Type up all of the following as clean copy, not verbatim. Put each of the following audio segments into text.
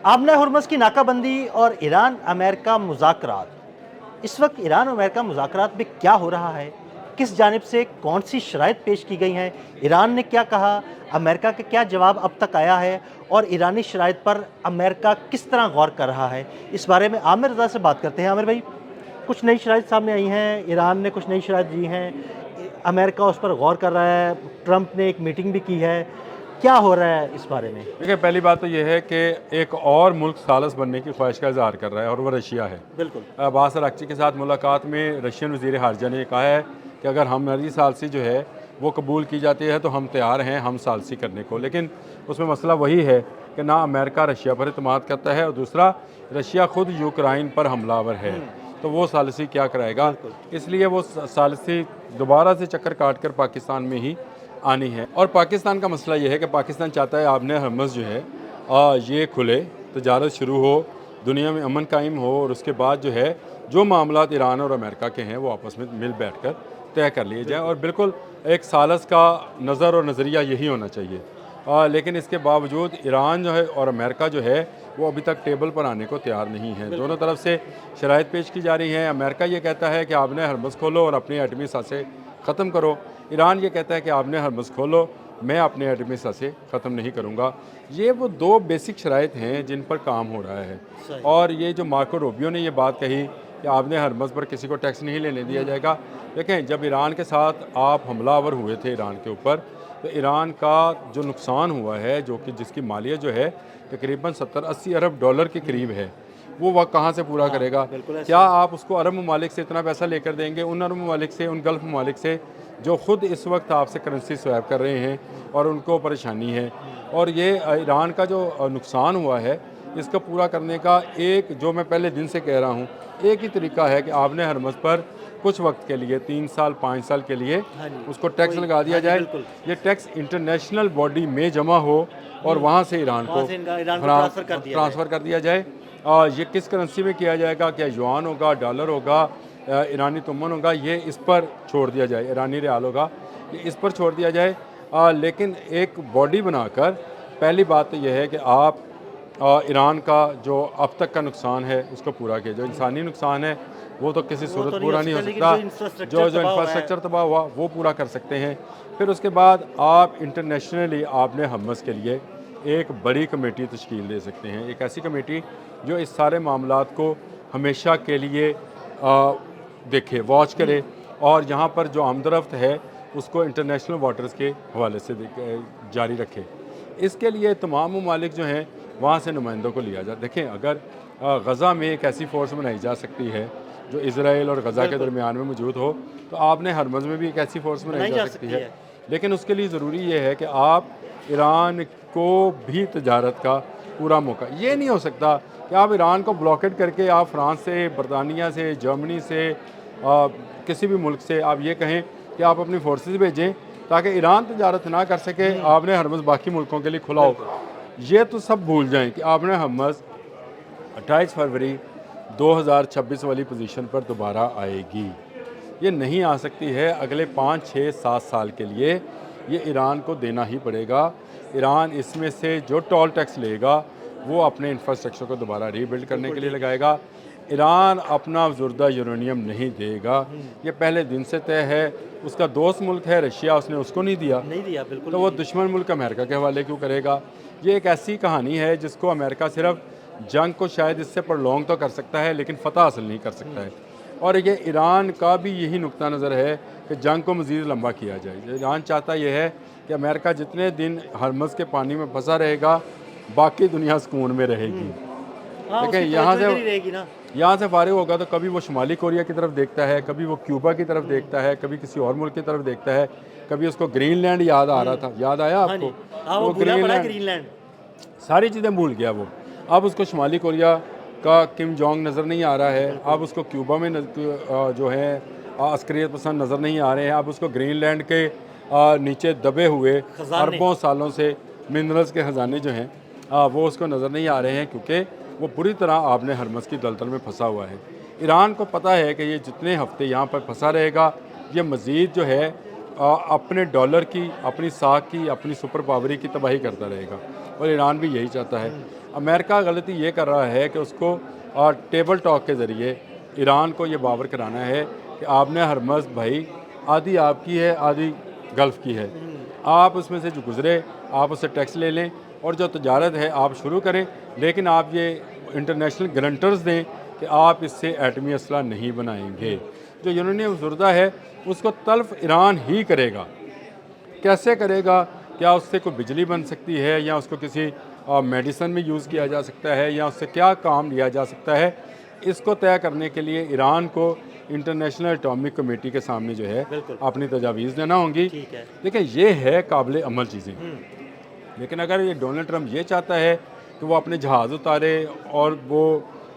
आमना Hormuz की नाकाबंदी और ईरान अमेरिका मुज़ाकरात, इस वक्त ईरान और अमेरिका मुज़ाकरात में क्या हो रहा है? किस जानिब से कौन सी शराइत पेश की गई हैं? ईरान ने क्या कहा? अमेरिका का क्या जवाब अब तक आया है? और ईरानी शराइत पर अमेरिका किस तरह गौर कर रहा है? इस बारे में आमिर रज़ा से बात करते हैं। आमिर भाई, कुछ नई शराइत सामने आई हैं, ईरान ने कुछ नई शराइत दी हैं, अमेरिका उस पर गौर कर रहा है, ट्रंप ने एक मीटिंग भी की है। क्या हो रहा है इस बारे में? देखिए, पहली बात तो ये है कि एक और मुल्क सालस बनने की ख्वाहिश का इजहार कर रहा है और वह रशिया है। बिल्कुल। अब्बास अराग़ची के साथ मुलाकात में रशियन वज़ीर ख़ारजा ने कहा है कि अगर हमारी सालसी जो है वो कबूल की जाती है तो हम तैयार हैं हम सालसी करने को। लेकिन उसमें मसला वही है कि ना अमेरिका रशिया पर इत्मीनान करता है और दूसरा रशिया ख़ुद यूक्रेन पर हमलावर है, तो वो सालसी क्या कराएगा। इसलिए वो सालसी दोबारा से चक्कर काट कर पाकिस्तान में ही आनी है। और पाकिस्तान का मसला ये है कि पाकिस्तान चाहता है आबने हरमुज़ जो है ये खुले, तजारत शुरू हो, दुनिया में अमन कायम हो और उसके बाद जो है जो मामलात ईरान और अमेरिका के हैं वो आपस में मिल बैठ कर तय कर लिए जाए। और बिल्कुल एक सालस का नज़र और नज़रिया यही होना चाहिए। लेकिन इसके बावजूद ईरान जो है और अमेरिका जो है वो अभी तक टेबल पर आने को तैयार नहीं है। दोनों तरफ से शराइत पेश की जा रही हैं। अमेरिका ये कहता है कि आपने हरमुज़ खोलो और अपनी एटमी साज़ें ख़त्म करो। ईरान ये कहता है कि आपने हरमुज़ खोलो, मैं अपने एटमी साज़ें ख़त्म नहीं करूँगा। ये वो दो बेसिक शराइत हैं जिन पर काम हो रहा है। और ये जो मार्को रूबियो ने ये बात कही कि आपने हरमुज़ पर किसी को टैक्स नहीं लेने दिया जाएगा। देखें, जब ईरान के साथ आप हमलावर हुए थे ईरान के ऊपर, तो ईरान का जो नुकसान हुआ है, जो कि जिसकी मालियत जो है तकरीबन 70-80 अरब डॉलर के करीब है, वो वह कहाँ से पूरा करेगा? क्या आप उसको अरब ममालिक से इतना पैसा लेकर देंगे, उन अरब ममालिक से, उन गल्फ़ ममालिक से जो ख़ुद इस वक्त आपसे करेंसी स्वैप कर रहे हैं और उनको परेशानी है। और ये ईरान का जो नुकसान हुआ है इसको पूरा करने का एक, जो मैं पहले दिन से कह रहा हूँ, एक ही तरीका है कि आपने हरमुज़ पर कुछ वक्त के लिए 3 साल 5 साल के लिए उसको टैक्स लगा दिया जाए। ये टैक्स इंटरनेशनल बॉडी में जमा हो और वहाँ से ईरान को ट्रांसफ़र कर दिया जाए। ये किस करेंसी में किया जाएगा? क्या युआन होगा, डॉलर होगा, ईरानी तुमन होगा? ये इस पर छोड़ दिया जाए, ईरानी रियाल होगा, ये इस पर छोड़ दिया जाए। लेकिन एक बॉडी बनाकर पहली बात तो यह है कि आप ईरान का जो अब तक का नुकसान है उसको पूरा किया। जो इंसानी नुकसान है वो तो किसी सूरत पूरा नहीं हो सकता। जो इंफ्रास्ट्रक्चर तबाह हुआ वो पूरा कर सकते हैं। फिर उसके बाद आप इंटरनेशनली आपने हरमुज़ के लिए एक बड़ी कमेटी तश्कील दे सकते हैं। एक ऐसी कमेटी जो इस सारे मामलात को हमेशा के लिए देखे, वॉच करे और यहाँ पर जो आमदरफ्त है उसको इंटरनेशनल वाटर्स के हवाले से जारी रखे। इसके लिए तमाम ममालिक जो हैं वहाँ से नुमाइंदों को लिया जाए। देखें, अगर गज़ा में एक ऐसी फ़ोर्स बनाई जा सकती है जो इज़राइल और गज़ा के दरमियान में मौजूद हो, तो आपने हरमुज़ में भी एक ऐसी फ़ोर्स बनाई जा सकती है। लेकिन उसके लिए ज़रूरी ये है कि आप ईरान को भी तजारत का पूरा मौका, ये नहीं हो सकता कि आप ईरान को ब्लॉकेट करके आप फ्रांस से, बरतानिया से, जर्मनी से, किसी भी मुल्क से आप ये कहें कि आप अपनी फोर्सेस भेजें ताकि ईरान तजारत ना कर सके, आपने हरमुज़ बाकी मुल्कों के लिए खुला हो। ये तो सब भूल जाएं कि आपने हरमुज़ 28 फरवरी 2026 वाली पोजीशन पर दोबारा आएगी। ये नहीं आ सकती है। अगले 5, 6, 7 साल के लिए ये ईरान को देना ही पड़ेगा। ईरान इसमें से जो टोल टैक्स लेगा वो अपने इंफ्रास्ट्रक्चर को दोबारा रीबिल्ड करने के लिए लगाएगा। ईरान अपना अफजुर्दा यूरेनियम नहीं देगा, ये पहले दिन से तय है। उसका दोस्त मुल्क है रशिया, उसने उसको नहीं दिया बिल्कुल। तो वो दुश्मन मुल्क अमेरिका के हवाले क्यों करेगा? ये एक ऐसी कहानी है जिसको अमेरिका सिर्फ जंग को शायद इससे प्रलॉन्ग तो कर सकता है लेकिन फ़तह हासिल नहीं कर सकता है। और ये ईरान का भी यही नुक्ता नज़र है कि जंग को मज़ीद लंबा किया जाए। ईरान चाहता यह है कि अमेरिका जितने दिन हरमुज़ के पानी में फंसा रहेगा बाकी दुनिया सुकून में रहेगी। देखिए, यहाँ से फारिग होगा तो कभी वो शुमाली कोरिया की तरफ देखता है, कभी वो क्यूबा की तरफ देखता है, कभी किसी और मुल्क की तरफ देखता है, कभी उसको ग्रीनलैंड याद आ रहा था। याद आया आपको? वो ग्रीनलैंड सारी चीज़ें भूल गया वो। अब उसको शुमाली कोरिया का किम जोंग नज़र नहीं आ रहा है। अब उसको क्यूबा में जो है अस्करियत पसंद नज़र नहीं आ रहे हैं। अब उसको ग्रीनलैंड के नीचे दबे हुए अरबों सालों से मिनरल्स के ख़जाने जो हैं वो उसको नज़र नहीं आ रहे हैं, क्योंकि वो पूरी तरह आपने हरमुज़ की दलदल में फंसा हुआ है। ईरान को पता है कि ये जितने हफ्ते यहाँ पर फंसा रहेगा ये मज़ीद जो है अपने डॉलर की, अपनी साख की, अपनी सुपर पावरी की तबाही करता रहेगा। और ईरान भी यही चाहता है। अमेरिका गलती ये कर रहा है कि उसको टेबल टॉक के ज़रिए ईरान को ये बावर कराना है कि आपने हरमज़ भाई आधी आपकी है आधी गल्फ़ की है, आप उसमें से जो गुज़रे आप उससे टैक्स ले लें और जो तजारत है आप शुरू करें, लेकिन आप ये इंटरनेशनल गारंटर्स दें कि आप इससे एटमी असला नहीं बनाएंगे। जो यूरेनियम ज़ुर्दा है उसको तल्फ़ ईरान ही करेगा। कैसे करेगा? क्या उससे कोई बिजली बन सकती है या उसको किसी मेडिसिन में यूज़ किया जा सकता है या उससे क्या काम लिया जा सकता है, इसको तय करने के लिए ईरान को इंटरनेशनल एटॉमिक कमेटी के सामने जो है अपनी तजावीज़ देना होंगी। ठीक है। देखिए ये है काबिल अमल चीज़ें, लेकिन अगर ये डोनाल्ड ट्रंप ये चाहता है कि वो अपने जहाज़ उतारे और वो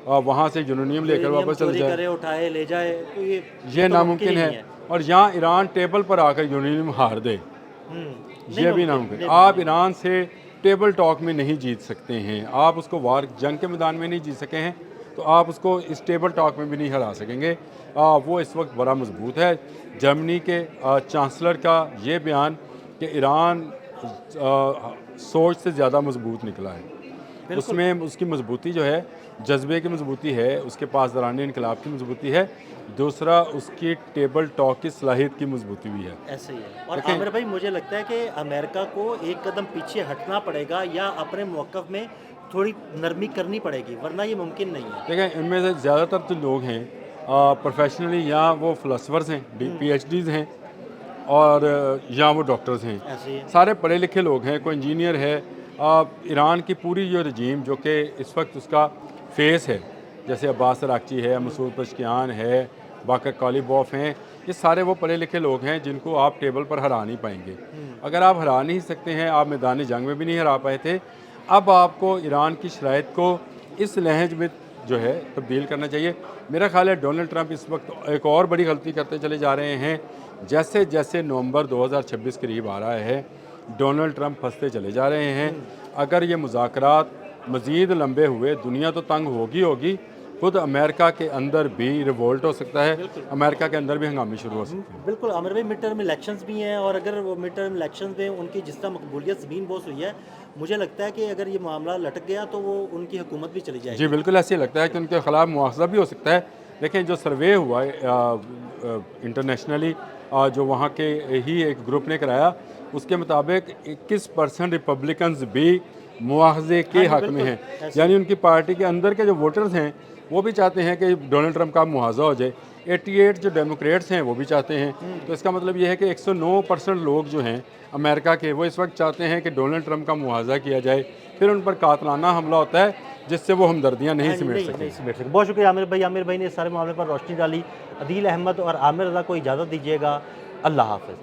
वहाँ से यूरेनियम लेकर यूरेनियम वापस चले चोरी जाए, करे, उठाए ले जाए, तो ये ये तो नामुमकिन ही है। नहीं और यहाँ ईरान टेबल पर आकर यूरेनियम हार दे, ये भी नामुमकिन। आप ईरान से टेबल टॉक में नहीं जीत सकते हैं, आप उसको वार जंग के मैदान में नहीं जीत सके हैं, तो आप उसको इस टेबल टॉक में भी नहीं हरा सकेंगे। वो इस वक्त बड़ा मजबूत है। जर्मनी के चांसलर का ये बयान कि ईरान सोच से ज़्यादा मजबूत निकला है, उसमें उसकी मजबूती जो है जज्बे की मजबूती है, उसके पास दौरान इनकलाब की मजबूती है, दूसरा उसकी टेबल टॉक की सलाहियत की मजबूती भी है। ऐसे ही है। और आमिर भाई मुझे लगता है कि अमेरिका को एक कदम पीछे हटना पड़ेगा या अपने मौक़िफ़ में थोड़ी नरमी करनी पड़ेगी, वरना ये मुमकिन नहीं है। देखें इनमें से ज़्यादातर जो लोग हैं प्रोफेशनली या वो फ़िलासफ़र्स हैं, PhDs हैं और या वो डॉक्टर्स हैं, ऐसे ही है। सारे पढ़े लिखे लोग हैं, कोई इंजीनियर है। ईरान की पूरी जो रजीम जो कि इस वक्त उसका फेस है, जैसे अब्बास अराक्ची है, मसूद पशकियान है, बाकर कालिबॉफ हैं, ये सारे वो पढ़े लिखे लोग हैं जिनको आप टेबल पर हरा नहीं पाएंगे। अगर आप हरा नहीं सकते हैं, आप मैदान जंग में भी नहीं हरा पाए थे, अब आपको ईरान की शराइत को इस लहज में जो है तब्दील करना चाहिए। मेरा ख्याल है डोनाल्ड ट्रंप इस वक्त एक और बड़ी गलती करते चले जा रहे हैं। जैसे जैसे नवंबर 2026 करीब आ रहा है, डोनाल्ड ट्रंप फंसते चले जा रहे हैं। अगर ये मुज़ाकरात मज़ीद लंबे हुए, दुनिया तो तंग होगी, खुद अमेरिका के अंदर भी रिवोल्ट हो सकता है, अमेरिका के अंदर भी हंगामे शुरू हो सकते हैं। बिल्कुल आमिर भाई, मिड टर्म इलेक्शंस भी हैं और अगर वो मिड टर्म इलेक्शंस में उनकी जिस तरह मकबूलियत ज़मीन बोस हुई है, मुझे लगता है कि अगर ये मामला लटक गया तो वो उनकी हुकूमत भी चली जाएगी। जी बिल्कुल, ऐसे ही लगता है कि उनके ख़िलाफ़ मुआवजा भी हो सकता है। लेकिन जो सर्वे हुआ है इंटरनेशनली, जो वहाँ के ही एक ग्रुप ने कराया, उसके मुताबिक 21% रिपब्लिकन्स भी मुआवजे के हक़ में हैं। यानी उनकी पार्टी के अंदर के जो वोटर्स हैं वो भी चाहते हैं कि डोनाल्ड ट्रंप का मुआवजा हो जाए। 88 जो डेमोक्रेट्स हैं वो भी चाहते हैं। तो इसका मतलब ये है कि 109% लोग जो हैं अमेरिका के, वो इस वक्त चाहते हैं कि डोनाल्ड ट्रंप का मुआवजा किया जाए, फिर उन पर कातलाना हमला होता है जिससे वो हमदर्दियाँ नहीं समेट सकें। बहुत शुक्रिया आमिर भाई ने इस सारे मामले पर रोशनी डाली। अदील अहमद और आमिर रज़ा को इजाज़त दीजिएगा। अल्लाह हाफ़िज़।